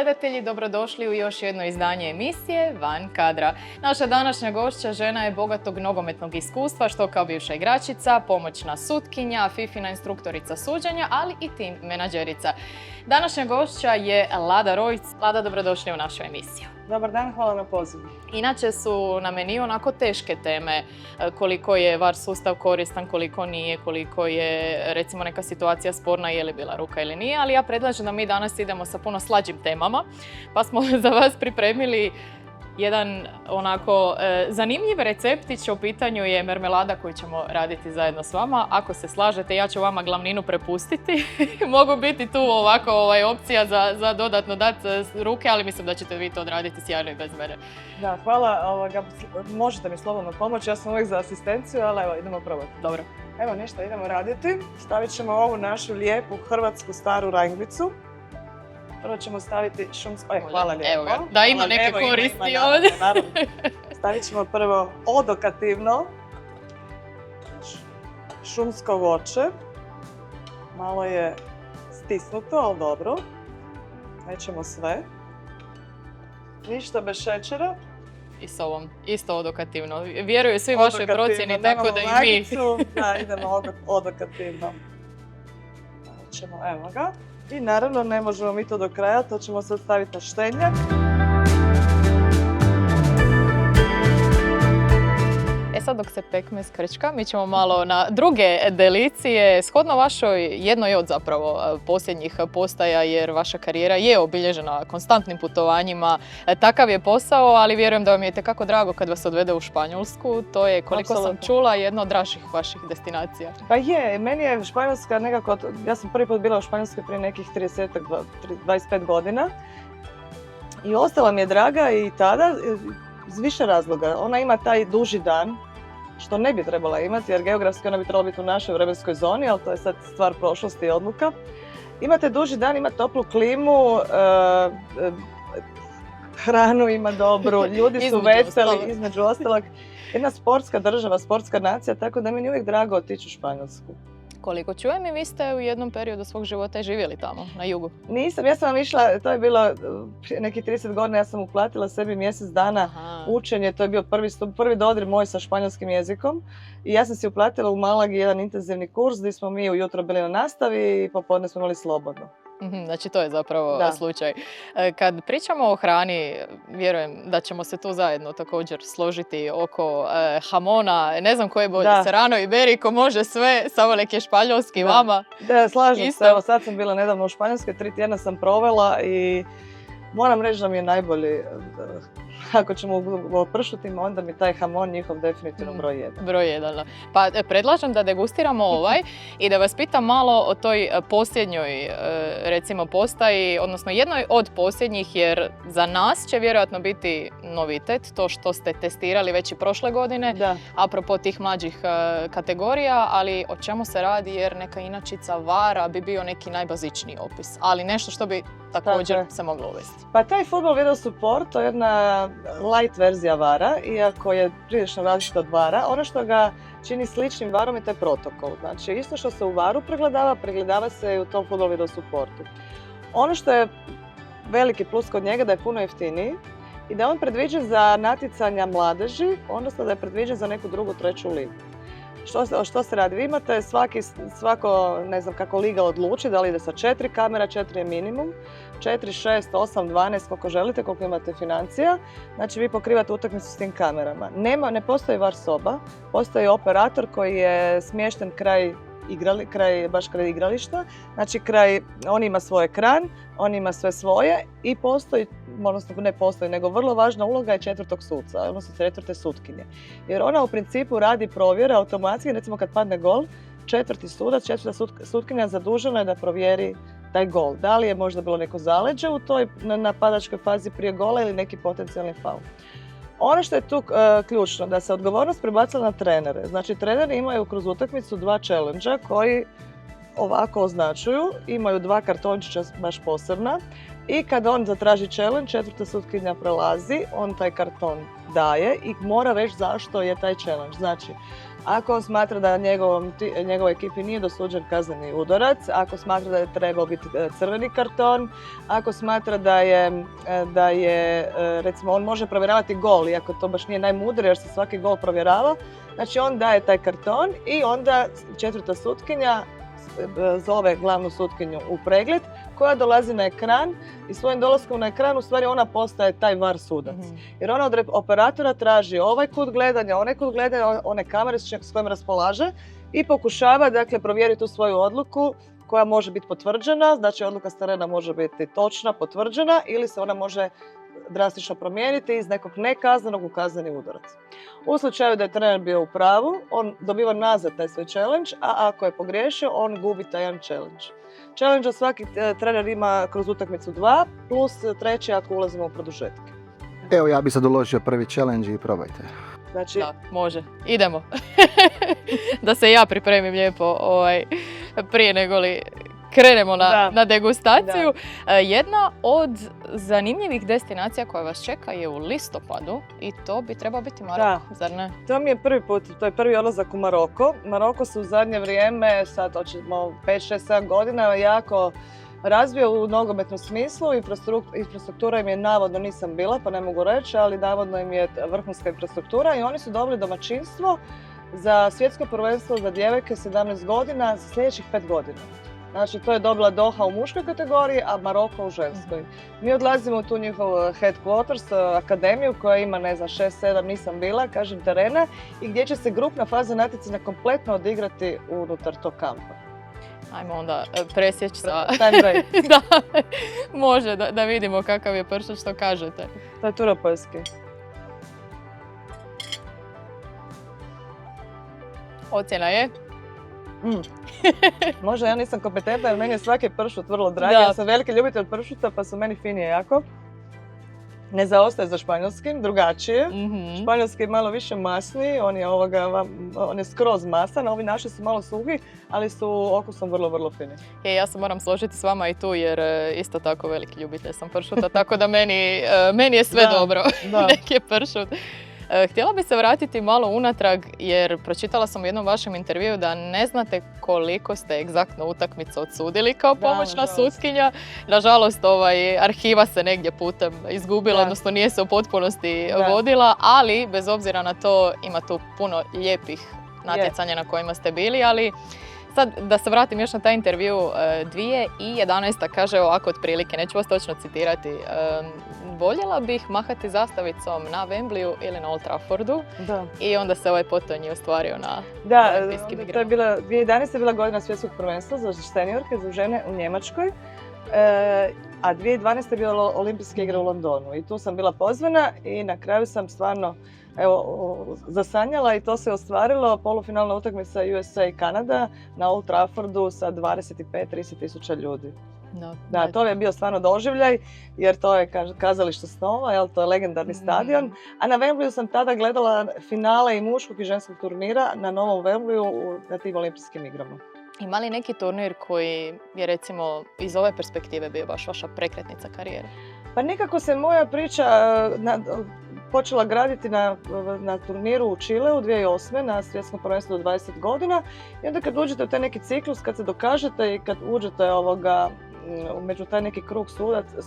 gledatelji, dobrodošli u još jedno izdanje emisije Van kadra. Naša današnja gošća žena je bogatog nogometnog iskustva, što kao bivša igračica, pomoćna sutkinja, fifina instruktorica suđenja, ali i tim menadžerica. Današnja gošća je Lada Rojc. Lada, dobrodošli u našu emisiju. Dobar dan, hvala na pozivu. Inače su na meniju onako teške teme, koliko je VAR sustav koristan, koliko nije, koliko je recimo neka situacija sporna, je li bila ruka ili nije, ali ja predlažem da mi danas idemo sa puno slađim temama, pa smo za vas pripremili jedan onako zanimljiv receptić. U pitanju je mermelada koju ćemo raditi zajedno s vama. Ako se slažete, ja ću vama glavninu prepustiti. Mogu biti tu ovako opcija za dodatno dati ruke, ali mislim da ćete vi to odraditi sjajno i bez mene. Da, hvala. Možete mi slobodno pomoći, ja sam uvijek za asistenciju, ali evo, idemo probati. Dobro. Evo ništa, idemo raditi. Stavit ćemo ovu našu lijepu hrvatsku staru ranglicu. Prvo ćemo staviti šumsko... hvala lijepo. Evo ga, da ima neke koristi ovdje. Naravno. Stavit ćemo prvo odokativno šumsko voće. Malo je stisnuto, ali dobro. Nećemo sve. Ništa bez šećera. I s ovom, isto odokativno. Vjeruju svi vašoj procjeni, tako da i mi. Da, idemo odokativno. Evo ga. I naravno ne možemo mi to do kraja, to ćemo sad staviti na štenjak. Sad dok se pekmez krčka, mi ćemo malo na druge delicije. Shodno vašoj, jednoj od zapravo posljednjih postaja, jer vaša karijera je obilježena konstantnim putovanjima. Takav je posao, ali vjerujem da vam je itekako drago kad vas odvede u Španjolsku. To je, koliko sam čula, jedna od dražih vaših destinacija. Pa je, meni je Španjolska nekako, ja sam prvi put bila u Španjolskoj prije nekih 25 godina. I ostala mi je draga i tada, iz više razloga. Ona ima taj duži dan, što ne bi trebala imati, jer geografski ona bi trebala biti u našoj vremenskoj zoni, ali to je sad stvar prošlosti i odluka. Imate duži dan, ima toplu klimu, hranu ima dobru, ljudi su veseli, između ostalog. Jedna sportska država, sportska nacija, tako da mi je uvijek drago otići u Španjolsku. Koliko čujem, i vi ste u jednom periodu svog života živjeli tamo, na jugu. Nisam, ja sam išla, to je bilo nekih 30 godina, ja sam uplatila sebi mjesec dana učenje, to je bio prvi dodir moj sa španjolskim jezikom. I ja sam si uplatila u Malagi jedan intenzivni kurs gdje smo mi ujutro bili na nastavi i popodne smo imali slobodno. Znači to je zapravo slučaj. Kad pričamo o hrani, vjerujem da ćemo se tu zajedno također složiti oko hamona. Ne znam ko je bolje, Serrano i Iberico, može sve, samo nek je španjolski vama. Da, slažem se. Evo, sad sam bila nedavno u Španjolskoj, 3 tjedna sam provela i moram reći da mi je najbolji. Ako ćemo u pršutima, onda mi taj hamon njihov definitivno broj 1. Broj 1. Pa predlažem da degustiramo ovaj i da vas pitam malo o toj posljednjoj, recimo, postaji, odnosno jednoj od posljednjih, jer za nas će vjerojatno biti novitet, to što ste testirali već i prošle godine, apropo tih mlađih kategorija, ali o čemu se radi, jer neka inačica VAR-a bi bio neki najbazičniji opis, ali nešto što bi također se moglo uvesti. Pa taj Football Video Support, to je jedna light verzija VAR-a, iako je prilično različit od VAR-a. Ono što ga čini sličnim VAR-om je taj protokol. Znači, isto što se u VAR-u pregledava se i u tom Football Video Supportu. Ono što je veliki plus kod njega da je puno jeftiniji i da je on predviđen za natjecanja mladeži, odnosno da je predviđen za neku drugu, treću ligu. Što se radi? Vi imate svako, ne znam kako liga odluči, da li ide sa 4 kamera, 4 je minimum, 4, 6, 8, 12, koliko želite, koliko imate financija. Znači vi pokrivate utakmicu s tim kamerama. Ne postoji VAR soba, postoji operator koji je smješten baš kraj igrališta. Znači on ima svoj ekran, on ima sve svoje i postoji, odnosno ne postoji, nego vrlo važna uloga je 4. suca, odnosno 4. sutkinje. Jer ona u principu radi provjere automatski, recimo kad padne gol, 4. sudac, 4. sutkinja zadužena je da provjeri taj gol. Da li je možda bilo neko zaleđe u toj napadačkoj fazi prije gola ili neki potencijalni faul. Ono što je tu ključno, da se odgovornost prebacila na trenere. Znači, treneri imaju kroz utakmicu 2 challenge-a koji ovako označuju, imaju 2 kartončića baš posebna I kad on zatraži challenge, četvrta sutkinja prelazi, on taj karton daje i mora reći zašto je taj challenge. Znači, ako on smatra da njegovoj ekipi nije dosuđen kazneni udarac, ako smatra da je trebao biti crveni karton, ako smatra da je recimo on može provjeravati gol, iako to baš nije najmudrije jer se svaki gol provjerava, znači on daje taj karton i onda četvrta sutkinja zove glavnu sutkinju u pregled koja dolazi na ekran i svojim dolaskom na ekran u stvari ona postaje taj VAR sudac. Jer ona od operatora traži ovaj kut gledanja, onaj kut gledanja, one kamere s kojim raspolaže i pokušava dakle provjeriti tu svoju odluku koja može biti potvrđena, znači odluka s terena može biti točna, potvrđena ili se ona može drastično promijeniti iz nekog nekaznenog u kazneni udarac. U slučaju da je trener bio u pravu, on dobiva nazad taj svoj challenge, a ako je pogriješio, on gubi taj jedan challenge. Challenge svaki trener ima kroz utakmicu 2, plus treći ako ulazimo u produžetke. Evo ja bi sad uložio prvi challenge i probajte. Znači... Da, može. Idemo. Da se ja pripremim lijepo prije nego li krenemo na degustaciju. Da. Jedna od zanimljivih destinacija koja vas čeka je u listopadu i to bi trebao biti Maroko, zar ne? To mi je prvi put, to je prvi odlazak u Maroko. Maroko se u zadnje vrijeme, sad hoćemo 5, 6, 7 godina, jako razvio u nogometnom smislu. Infrastruktura im je navodno, nisam bila pa ne mogu reći, ali navodno im je vrhunska infrastruktura i oni su dobili domaćinstvo za svjetsko prvenstvo za djevojke 17 godina za sljedećih 5 godina. Znači, to je dobila Doha u muškoj kategoriji, a Maroko u ženskoj. Mi odlazimo u tu njihov headquarters, akademiju koja ima, ne znam, 6-7, nisam bila, kažem, terena i gdje će se grupna faza natjecanja kompletno odigrati unutar tog kampa. Ajmo onda presjeći sa... Time break. Da, može, da vidimo kakav je pršut, što kažete. To je turopoljski. Ocjena je? Možda ja nisam kompetentna jer meni je svaki pršut vrlo drag. Ja sam veliki ljubitelj pršuta pa su meni finije jako. Ne zaostaje za španjolskim, drugačije. Španjolski je malo više masniji, on je skroz masan, a ovi naši su malo suhi, ali su okusom vrlo, vrlo fini. Ja se moram složiti s vama i tu jer isto tako veliki ljubitelj sam pršuta, tako da meni je sve dobro. Neki je pršut. Htjela bi se vratiti malo unatrag jer pročitala sam u jednom vašem intervjuu da ne znate koliko ste egzaktno utakmicu odsudili kao pomoćna sutkinja. Nažalost, arhiva se negdje putem izgubila, odnosno nije se u potpunosti vodila, ali bez obzira na to ima tu puno lijepih natjecanja na kojima ste bili, ali sad da se vratim još na taj intervju, 2011. kaže ovako otprilike, neću vas točno citirati, voljela bih mahati zastavicom na Wembleyu ili na Old Traffordu i onda se ovaj potonji ostvario na olimpijskim igrama. To je bila, 2011. je bila godina svjetskog prvenstva za seniorke, za žene u Njemačkoj, a 2012. je bila olimpijske igre u Londonu i tu sam bila pozvana i na kraju sam stvarno zasanjala i to se ostvarilo, polufinalna utakmica USA i Kanada na Old Traffordu sa 25-30 tisuća ljudi. Da, to je bio stvarno doživljaj jer to je kazalište snova, to je legendarni stadion. A na Wembleyu sam tada gledala finale i muškog i ženskog turnira na novom Wembleyu na tim olimpijskim igrama. Ima li neki turnir koji je recimo iz ove perspektive bio baš vaša prekretnica karijere? Pa nekako se moja priča počela graditi na turniru u Čileu 2008. na svjetskom prvenstvu do 20 godina. I onda kad uđete u taj neki ciklus, kad se dokažete i kad uđete među taj neki krug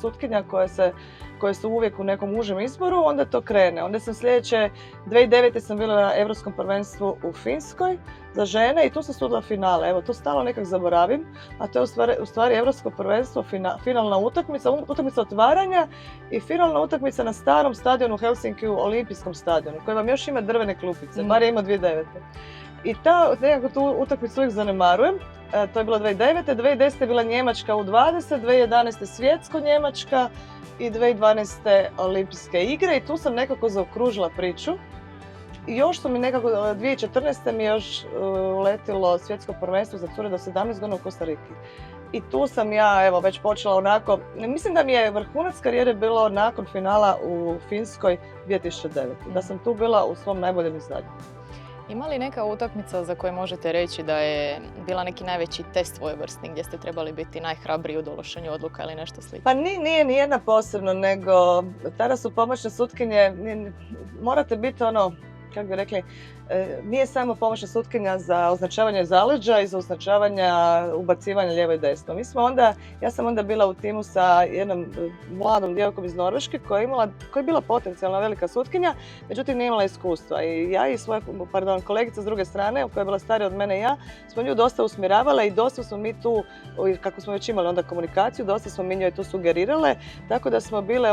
sutkinja koje su uvijek u nekom užem izboru, onda to krene. Onda sam sljedeće, 2009. sam bila na Europskom prvenstvu u Finskoj za žene i tu sam sudila finale. Evo, to stalno nekak zaboravim, a to je u stvari Europsko prvenstvo, finalna utakmica otvaranja i finalna utakmica na starom stadionu u Helsinkiju, olimpijskom stadionu, koji vam još ima drvene klupice, bar je imao 2009. I nekako tu utakmicu uvijek zanemarujem. To je bilo 2009. 2010. je bila Njemačka u 20, 2011. svjetsko Njemačka i 2012. olimpijske igre i tu sam nekako zaokružila priču. I još su mi nekako, 2014. mi još uletilo svjetsko prvenstvo za cure do 17 godina u Kostariki. I tu sam ja već počela onako, mislim da mi je vrhunac karijere bilo nakon finala u Finskoj 2009. Da sam tu bila u svom najboljem izdanju. Ima li neka utakmica za koju možete reći da je bila neki najveći test svojevrsni gdje ste trebali biti najhrabriji u donošenju odluka ili nešto slično? Pa nije nijedna posebno, nego tada su pomoćne sutkinje, morate biti kako bi rekli, nije samo pomoćna sutkinja za označavanje zaleđa i za označavanja ubacivanja lijevo i desno. Ja sam onda bila u timu sa jednom mladom djevojkom iz Norveške koja je bila potencijalna velika sutkinja, međutim nije imala iskustva. I ja i svoja kolegica s druge strane, koja je bila starija od mene i ja, smo nju dosta usmjeravale i dosta smo mi tu, kako smo već imali onda komunikaciju, dosta smo mi njoj tu sugerirale, tako da smo bile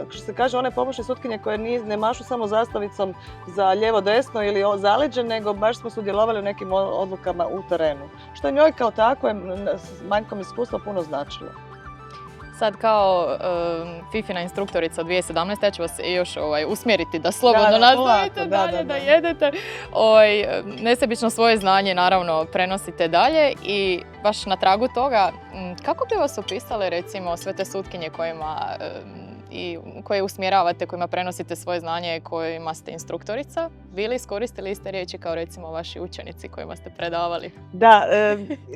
što se kaže, one pomoćne sutkinje koje ne mašu samo zastavicom za lijevo desno ili zaleđe, nego baš smo sudjelovali u nekim odlukama u terenu. Što je njoj kao tako s manjkom iskustva puno značilo. Sad kao Fifina instruktorica 2017. ja ću vas još usmjeriti da slobodno nastavite dalje, da jedete. Nesebično svoje znanje naravno prenosite dalje i baš na tragu toga, kako bi vas opisale recimo sve te sutkinje koje usmjeravate, kojima prenosite svoje znanje, kojima ste instruktorica, bili iskoristili iste riječi kao recimo vaši učenici kojima ste predavali? Da,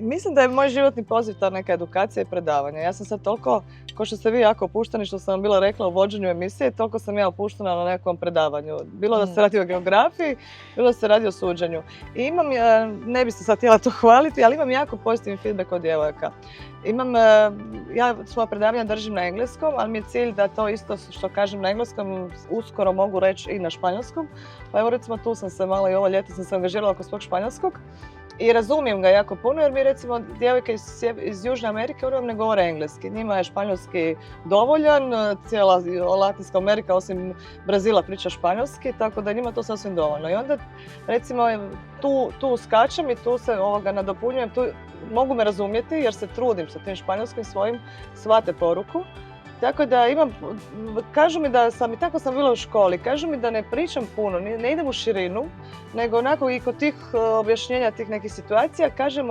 mislim da je moj životni poziv ta neka edukacija i predavanje. Ja sam sad toliko, kao što ste vi jako opušteni, što sam vam bila rekla u vođenju emisije, toliko sam ja opuštena na nekom predavanju. Bilo da se radi o geografiji, bilo da se radi o suđenju. I ne bi se sad htjela to hvaliti, ali imam jako pozitivni feedback od djevojaka. Ja svoja predavanja držim na engleskom, ali mi je cilj da to isto što kažem na engleskom uskoro mogu reći i na španjolskom. Pa evo recimo tu sam se malo i ovo ljeto sam se angažirala oko svog španjolskog i razumijem ga jako puno jer mi recimo djevojke iz Južne Amerike ne govore engleski. Njima je španjolski dovoljan, cijela Latinska Amerika osim Brazila priča španjolski, tako da njima to sasvim dovoljno. I onda recimo tu skačem i tu se nadopunjujem, tu mogu me razumjeti jer se trudim sa tim španjolskim svojim, shvate poruku. Tako da kažu mi da i tako sam bila u školi, kažu mi da ne pričam puno, ne idem u širinu, nego onako i kod tih objašnjenja tih nekih situacija kažem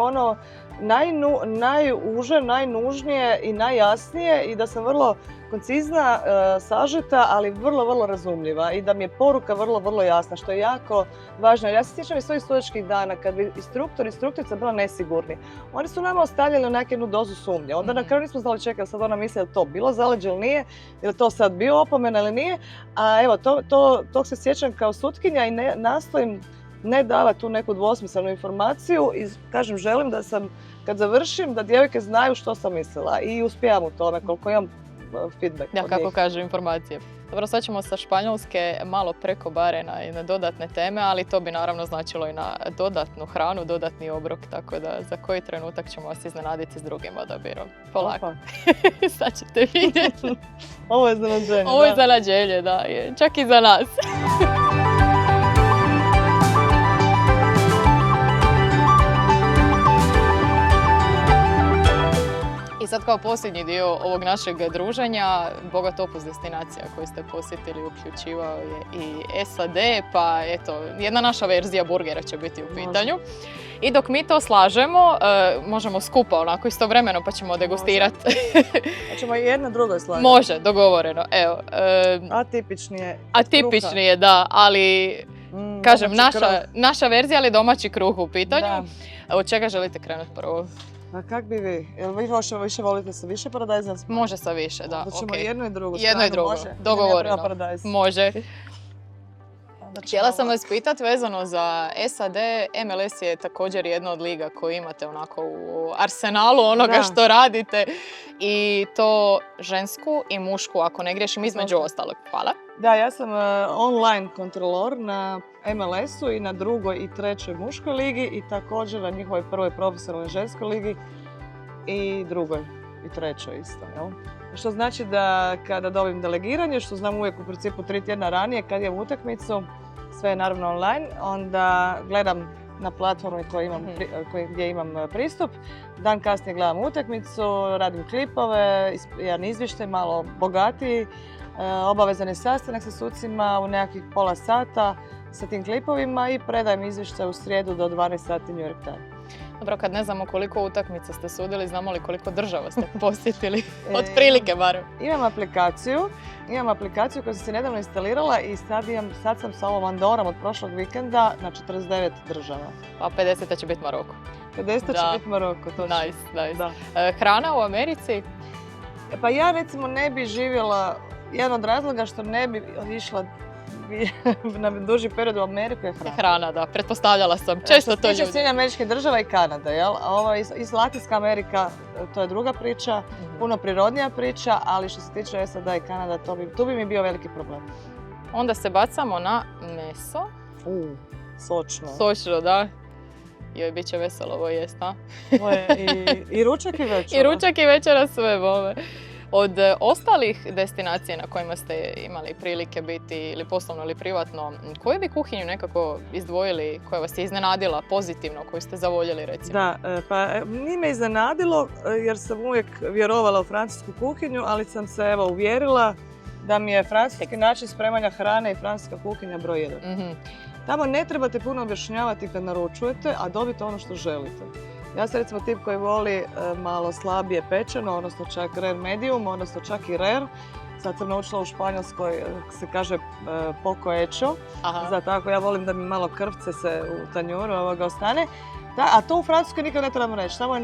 najuže, najnužnije i najjasnije i da sam vrlo koncizna, sažeta, ali vrlo, vrlo razumljiva i da mi je poruka vrlo, vrlo jasna, što je jako važno. Ja se sjećam iz svojih studenčkih dana kad bi instruktor i instruktorica bila nesigurni. Oni su nama ostavljali jednu dozu sumnje. Onda na kraju nismo znali čekati, sad ona misli je li to bilo zaleđe ili nije, je li to sad bio opomena ili nije. A evo, tog se sjećam kao sutkinja i nastojim ne davati tu neku dvosmislenu informaciju i kažem, želim da kad završim, da djevojke znaju što sam mislila i uspijevam u tome koliko imam feedback. Da, kako kažu informacije. Dobro, sad ćemo sa španjolske malo preko bare na dodatne teme, ali to bi naravno značilo i na dodatnu hranu, dodatni obrok, tako da za koji trenutak ćemo vas iznenaditi s drugim odabirom. Polako. Sad ćete vidjeti. Ovo je iznenađenje. Ovo je iznenađenje, da. Čak i za nas. I sad kao posljednji dio ovog našeg druženja, bogat opus destinacija koju ste posjetili uključivao je i SAD, pa eto, jedna naša verzija burgera će biti u pitanju. I dok mi to slažemo, možemo skupa onako istovremeno pa ćemo degustirati. Hoćemo i jedno drugo slagati. Može, dogovoreno. Evo, atipičnije, da, ali kažem, naša verzija, ali domaći kruh u pitanju. Da. Od čega želite krenuti prvo? A kak bi vi? Jel vi više volite sa više paradajza? Može sa više, da. Da ćemo jedno i drugo. Jedno i drugo, dogovoreno. Može. Htjela sam vas pitati vezano za SAD, MLS je također jedna od liga koju imate onako u arsenalu onoga što radite i to žensku i mušku, ako ne griješim, između ostalog. Hvala. Da, ja sam online kontrolor na MLS-u i na drugoj i trećoj muškoj ligi i također na njihovoj prvoj profesionalnoj ženskoj ligi i drugoj i trećoj isto. Jel? Što znači da kada dobim delegiranje, što znam uvijek u principu 3 tjedna ranije kad imam utakmicu, sve je naravno online, onda gledam na platformi gdje imam pristup. Dan kasnije gledam utakmicu, radim klipove, jedan izvještaj malo bogatiji, obavezan sastanak sa sucima u nekakvih pola sata sa tim klipovima i predajem izvještaj u srijedu do 12 sati New York Times. Dobro, kad ne znamo koliko utakmica ste sudili, znamo li koliko država ste posjetili? Otprilike barem. Imam aplikaciju koju sam si nedavno instalirala i sad sam sa ovom Andorom od prošlog vikenda na 49 država. A 50 će biti Maroko. 50 će biti Maroko, točno. Nice. Da. Hrana u Americi? Pa ja recimo ne bi živjela, jedan od razloga što ne bi išla na duži period u Ameriku je hrana. Hrana, da, pretpostavljala sam. Često to ljudi. Što se tiče Sjedinjenih Američkih Država i Kanada, jel? A ovo iz Latinska Amerika, to je druga priča, puno prirodnija priča, ali što se tiče SAD i Kanada, tu bi mi bio veliki problem. Onda se bacamo na meso. Sočno. Sočno, da. Joj, bit će veselo ovo jest, a? I ručak i večera. I ručak i večera sve bome. Od ostalih destinacija na kojima ste imali prilike biti ili poslovno ili privatno, koju bi kuhinju nekako izdvojili, koja vas je iznenadila pozitivno, koju ste zavoljeli recimo? Da, pa nije me iznenadilo jer sam uvijek vjerovala u francusku kuhinju, ali sam se evo uvjerila da mi je francuski način spremanja hrane i francuska kuhinja broj 1. Tamo ne trebate puno objašnjavati kad naručujete, a dobite ono što želite. Ja sam recimo tip koji voli malo slabije pečeno, odnosno čak rare medium, odnosno čak i rare. Sad sam naučila u Španjolskoj se kaže poco hecho. Zato tako ja volim da mi malo krvce se u tanjuru ostane. A to u Francuskoj nikad ne trebamo reći. Tamo je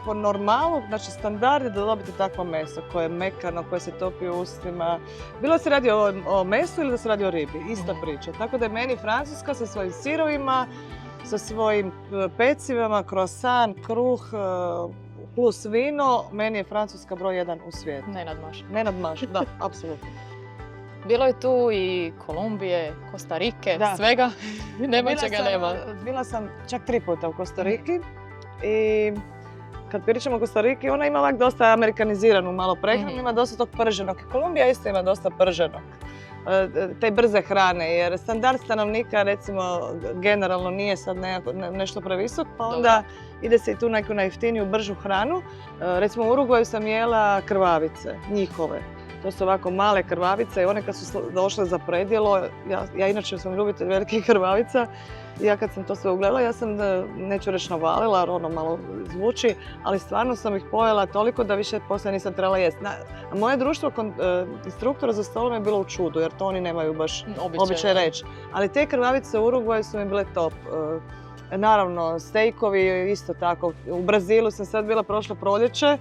po normalu, znači standard je da dobite takvo meso koje je mekano, koje se topi u ustima. Bilo da se radi o mesu ili da se radi o ribi, ista priča. Tako da je meni Francuska sa svojim sirovima, sa svojim pecivama, croissant, kruh, plus vino, meni je Francuska broj 1 u svijetu. Ne nadmaša, da, apsolutno. Bilo je tu i Kolumbije, Kostarike, svega, nema čega nema. Bila sam čak 3 puta u Kostariki i kad pričamo o Kostariki, ona ima ovak dosta amerikaniziranu malo prehranu, ima dosta tog prženog. Kolumbija isto ima dosta prženog. Te brze hrane, jer standard stanovnika recimo generalno nije sad nešto previsok, pa onda ide se i tu neku najjeftiniju, bržu hranu. Recimo u Urugvaju sam jela krvavice, njihove. To su ovako male krvavice i one kad su došle za predjelo, ja inače sam ljubitelj velikih krvavica, i ja kad sam to sve ugledala, ja sam, neću reći navalila, jer ono malo zvuči, ali stvarno sam ih pojela toliko da više poslije nisam trebala jesti. A moje društvo instruktora za stolom je bilo u čudu, jer to oni nemaju baš običaj reći. Ali te krvavice u Urugvaju su mi bile top. Naravno, stejkovi isto tako. U Brazilu sam sad bila prošlo proljeće.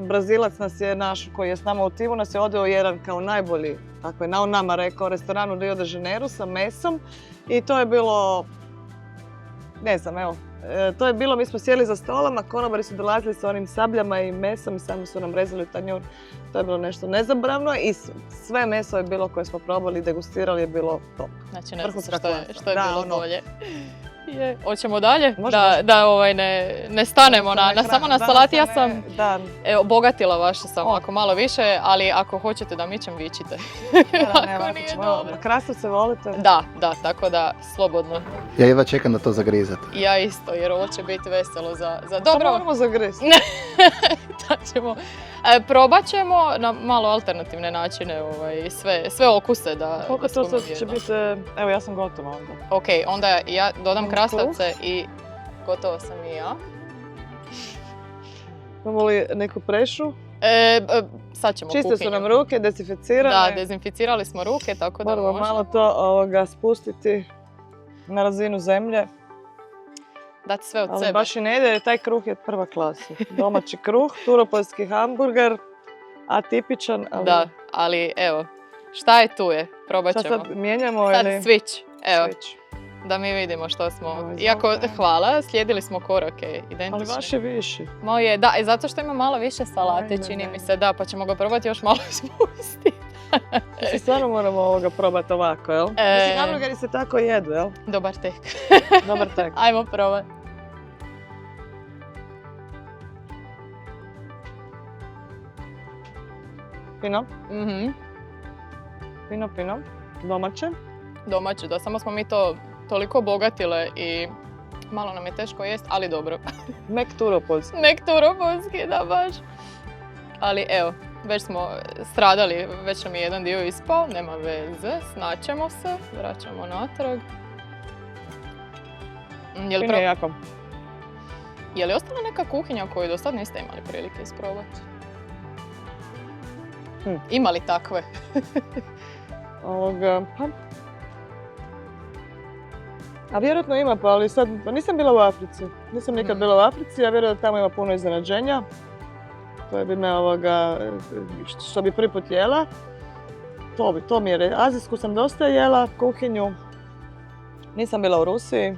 Brazilac nas je naš, koji je s nama u timu, nas je odveo jedan kao najbolji, tako je nama rekao, restoran u Rio de Janeiro sa mesom. I to je bilo, ne znam, evo, to je bilo, mi smo sjeli za stolom, a konobari su dolazili sa onim sabljama i mesom i samo su nam rezali u tanjur. To je bilo nešto nezabravno i sve meso je bilo koje smo probali i degustirali je bilo top. Znači ne znam što je bilo bolje. Hoćemo dalje? Da ne stanemo samo na salati. Ja sam obogatila vaše samo ako malo više, ali ako hoćete da mičem, vičite. Ako nije dobro. Krastavce volite? Da, tako da slobodno. Ja jedva čekam da to zagrizate. Ja isto, jer ovo će biti veselo za dobro. To moramo zagristi. Probat ćemo na malo alternativne načine sve okuse da koliko to će biti, evo ja sam gotova onda. Ok, onda ja dodam krastavce i gotova sam i ja. Imamo li neku prešu? Sad ćemo kuhinju. Čiste su nam ruke, dezinficirane. Da, dezinficirali smo ruke, tako da možemo. Malo to spustiti na razinu zemlje. Dati sve od sebe. Ali baš i ne ide, jer taj kruh je prva klasa. Domaći kruh, turopoljski hamburger, atipičan. Da, ali evo, šta je tu je, probat ćemo. Sad mijenjamo ili? Sad switch, evo. Da mi vidimo što smo. Iako, hvala, slijedili smo korake identične. Ali vaš je viši. Moje, da, zato što ima malo više salate, čini mi se, da, pa ćemo ga probati još malo spustiti. Stvarno moramo probati ovako, jel? Mislim, hamburgeri se tako jedu, jel? Dobar tek. Dobar tek. Ajmo probati. Fino? Fino. Domaće? Domaće, da, samo smo mi to toliko obogatile i malo nam je teško jest, ali dobro. Mek turopoljski. Mek turopoljski, da baš. Ali evo, već smo stradali, već nam je jedan dio ispao, nema veze, snaćemo se, vraćamo natrag. Fino je jako. Je li ostala neka kuhinja koju do sad niste imali prilike isprobati? Ima li takve? Pa... A vjerojatno ima, pa ali sad, pa nisam bila u Africi. Nisam nikad bila u Africi, a vjerujem da tamo ima puno iznenađenja. To bi me što bi prvi put jela. To mi je, azijsku sam dosta jela, kuhinju. Nisam bila u Rusiji.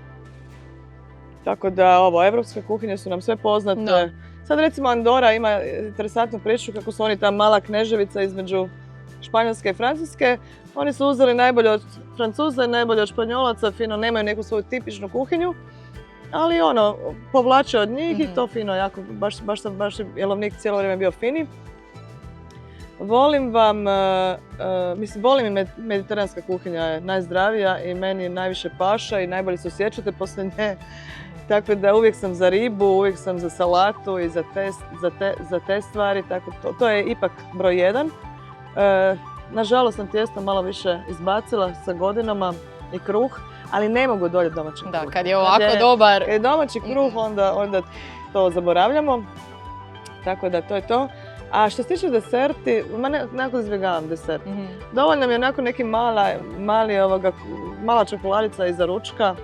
Tako da, evropske kuhinje su nam sve poznate. Da. Sad recimo Andora ima interesantnu priču kako su oni ta mala kneževica između Španjolske i Francuske. Oni su uzeli najbolje od Francuza i najbolje od Španjolaca, fino, nemaju neku svoju tipičnu kuhinju. Ali povlače od njih i to fino, jako, baš je jelovnik cijelo vrijeme bio fini. Volim i mediteranska kuhinja je najzdravija i meni najviše paša i najbolje se osjećate poslije nje. Tako da uvijek sam za ribu, uvijek sam za salatu i za te stvari, tako to je ipak broj 1. Nažalost sam tijesto malo više izbacila sa godinama i kruh, ali ne mogu doljeti domaći kruh. Da, kad je ovako dobar... Kad je domaći kruh, onda to zaboravljamo. Tako da to je to. A što se tiče deserti, nekako izbjegavam desert. Dovoljno mi je onako neki mala čokoladica iza ručka.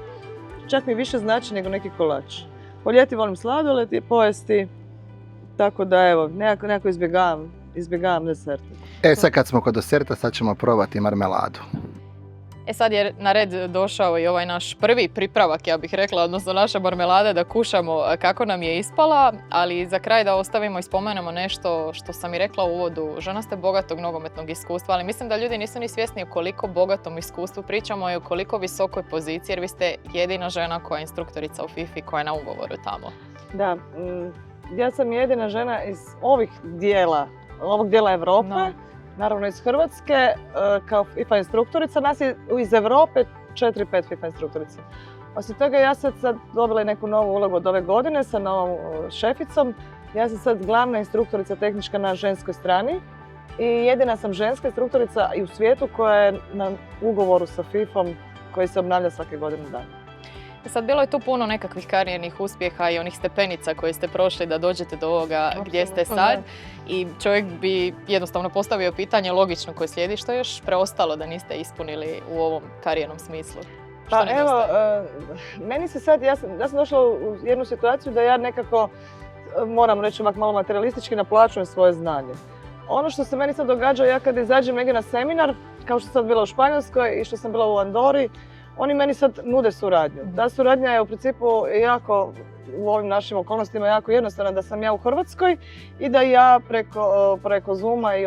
Čak mi više znači nego neki kolač. Po ljeti volim sladoled i pojesti. Tako da evo, nekako izbjegavam deserte. Sad kad smo kod deserta, sad ćemo probati marmeladu. Sad je na red došao i ovaj naš prvi pripravak, ja bih rekla, odnosno naša marmelada, da kušamo kako nam je ispala, ali za kraj da ostavimo i spomenemo nešto što sam i rekla u uvodu. Žena ste bogatog nogometnog iskustva, ali mislim da ljudi nisu ni svjesni o koliko bogatom iskustvu pričamo i o koliko visokoj poziciji, jer vi ste jedina žena koja je instruktorica u FIFA koja je na ugovoru tamo. Da, ja sam jedina žena iz ovog dijela Europe. No. Naravno iz Hrvatske, kao FIFA instruktorica, nas je iz Europe 4-5 FIFA instruktorica. Osim toga, ja sad dobila neku novu ulogu od ove godine sa novom šeficom. Ja sam sad glavna instruktorica tehnička na ženskoj strani i jedina sam ženska instruktorica i u svijetu koja je na ugovoru sa FIFA-om koji se obnavlja svake godine dana. Sad bilo je tu puno nekakvih karijernih uspjeha i onih stepenica koje ste prošli da dođete do ovoga gdje ste sad. I čovjek bi jednostavno postavio pitanje logično koje slijedi, što je još preostalo da niste ispunili u ovom karijernom smislu? Pa evo, meni se sad, ja sam došla u jednu situaciju da ja nekako, moram reći ovak malo materialistički, naplaćujem svoje znanje. Ono što se meni sad događa, ja kad izađem negdje na seminar, kao što sam sad bila u Španjolskoj i što sam bila u Andori, oni meni sad nude suradnju. Ta suradnja je u principu jako, u ovim našim okolnostima, jako jednostavna, da sam ja u Hrvatskoj i da ja preko Zooma i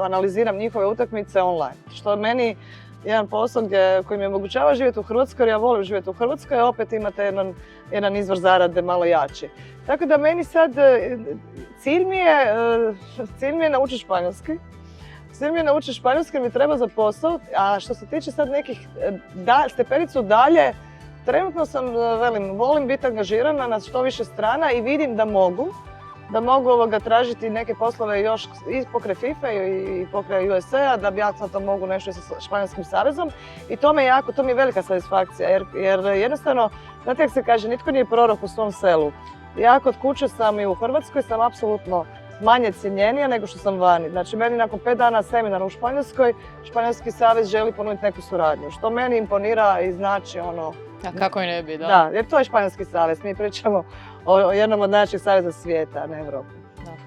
analiziram njihove utakmice online. Što je meni jedan posao koji mi omogućava živjeti u Hrvatskoj, jer ja volim živjeti u Hrvatskoj, a opet imate jedan izvor zarade malo jači. Tako da meni sad cilj mi je naučiti španjolski. Cilj mi je naučiti španjolski jer mi treba za posao, a što se tiče sad nekih stepenicu dalje, trenutno volim biti angažirana na što više strana i vidim da mogu tražiti neke poslove još i pokraj FIFA i pokraj USA-a, da bi ja to mogu nešto sa Španjolskim savezom. I to mi je velika satisfakcija, jer jednostavno, znate jak se kaže, nitko nije prorok u svom selu. Ja kod kuće sam i u Hrvatskoj sam apsolutno manje cijenjenija nego što sam vani. Znači, meni nakon 5 dana seminara u Španjolskoj, Španjolski savez želi ponuditi neku suradnju, što meni imponira i znači A kako i ne bi, da. Da, jer to je Španjolski savez. Mi pričamo o jednom od najjačih saveza svijeta, a ne Evrope.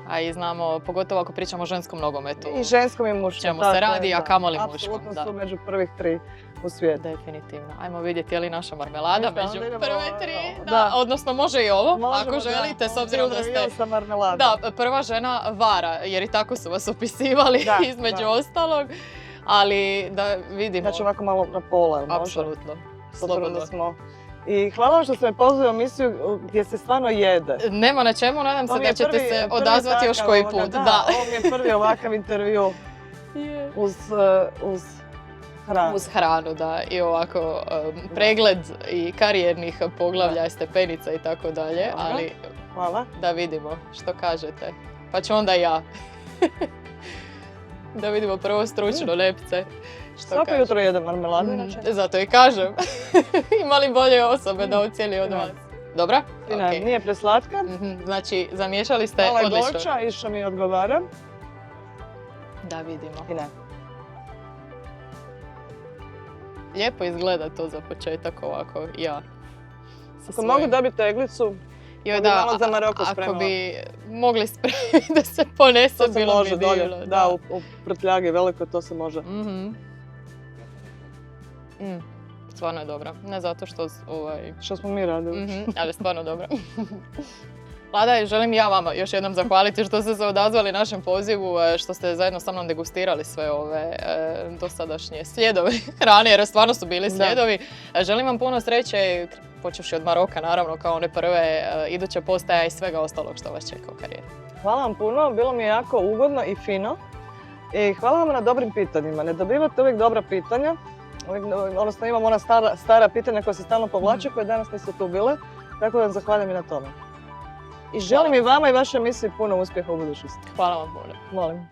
A i znamo, pogotovo ako pričamo o ženskom nogometu. I ženskom i muškom. Čemu se radi, a kamoli muškom. Apsolutno su među prvih 3 u svijetu. Definitivno. Ajmo vidjeti je li naša marmelada među prve 3. Da, odnosno može i ovo, ako želite, s obzirom da ste prva žena vara, jer i tako su vas opisivali između ostalog. Ali da vidimo. Znači ovako malo na pola, može? Apsolutno. Slobodno. I hvala vam što ste me pozvali u emisiju gdje se stvarno jede. Nema na čemu, nadam se da ćete se odazvati još koji put. Da, ovo mi je prvi ovakav intervju uz hranu. Uz hranu, da. I ovako pregled i karijernih poglavlja, stepenica i tako dalje. Ali hvala. Da vidimo što kažete. Pa ću onda ja. Da vidimo prvo stručno lepce. Svako jutro jedem marmeladu. Zato i kažem. Ima li bolje osobe da ocijeli od vas? Dobra? Fina je, Ok. nije preslatka. Znači, zamiješali ste Malo je odlično. gorča, išao mi odgovara. Da vidimo. Fina je. Lijepo izgleda to za početak ovako, ja. Sa Ako mogu dobiti teglicu, Joj, bi malo za Maroko ako spremila. bi mogli spremiti da se ponese, to se bilo može bi dolje. divno. Da, u prtljagi veliko to se može. Stvarno je dobra. Ne zato što Što smo mi radili. ali stvarno dobro. Lada, želim ja vama još jednom zahvaliti što ste se odazvali našem pozivu, što ste zajedno sa mnom degustirali sve ove dosadašnje sljedove hrane, jer stvarno su bili sljedovi. Želim vam puno sreće, počevši od Maroka naravno kao one prve, iduće postaje i svega ostalog što vas čeka u karijeri. Hvala vam puno, bilo mi je jako ugodno i fino. I hvala vam na dobrim pitanjima. Ne dobivate uvijek dobra pitanja. Odnosno imamo ona stara pitanja koja se stalno povlače, koje danas nisu tu bile. Tako da vam zahvaljujem i na tome. I želim i vama i vašoj emisiji puno uspjeha u budućnosti. Hvala vam puno. Molim.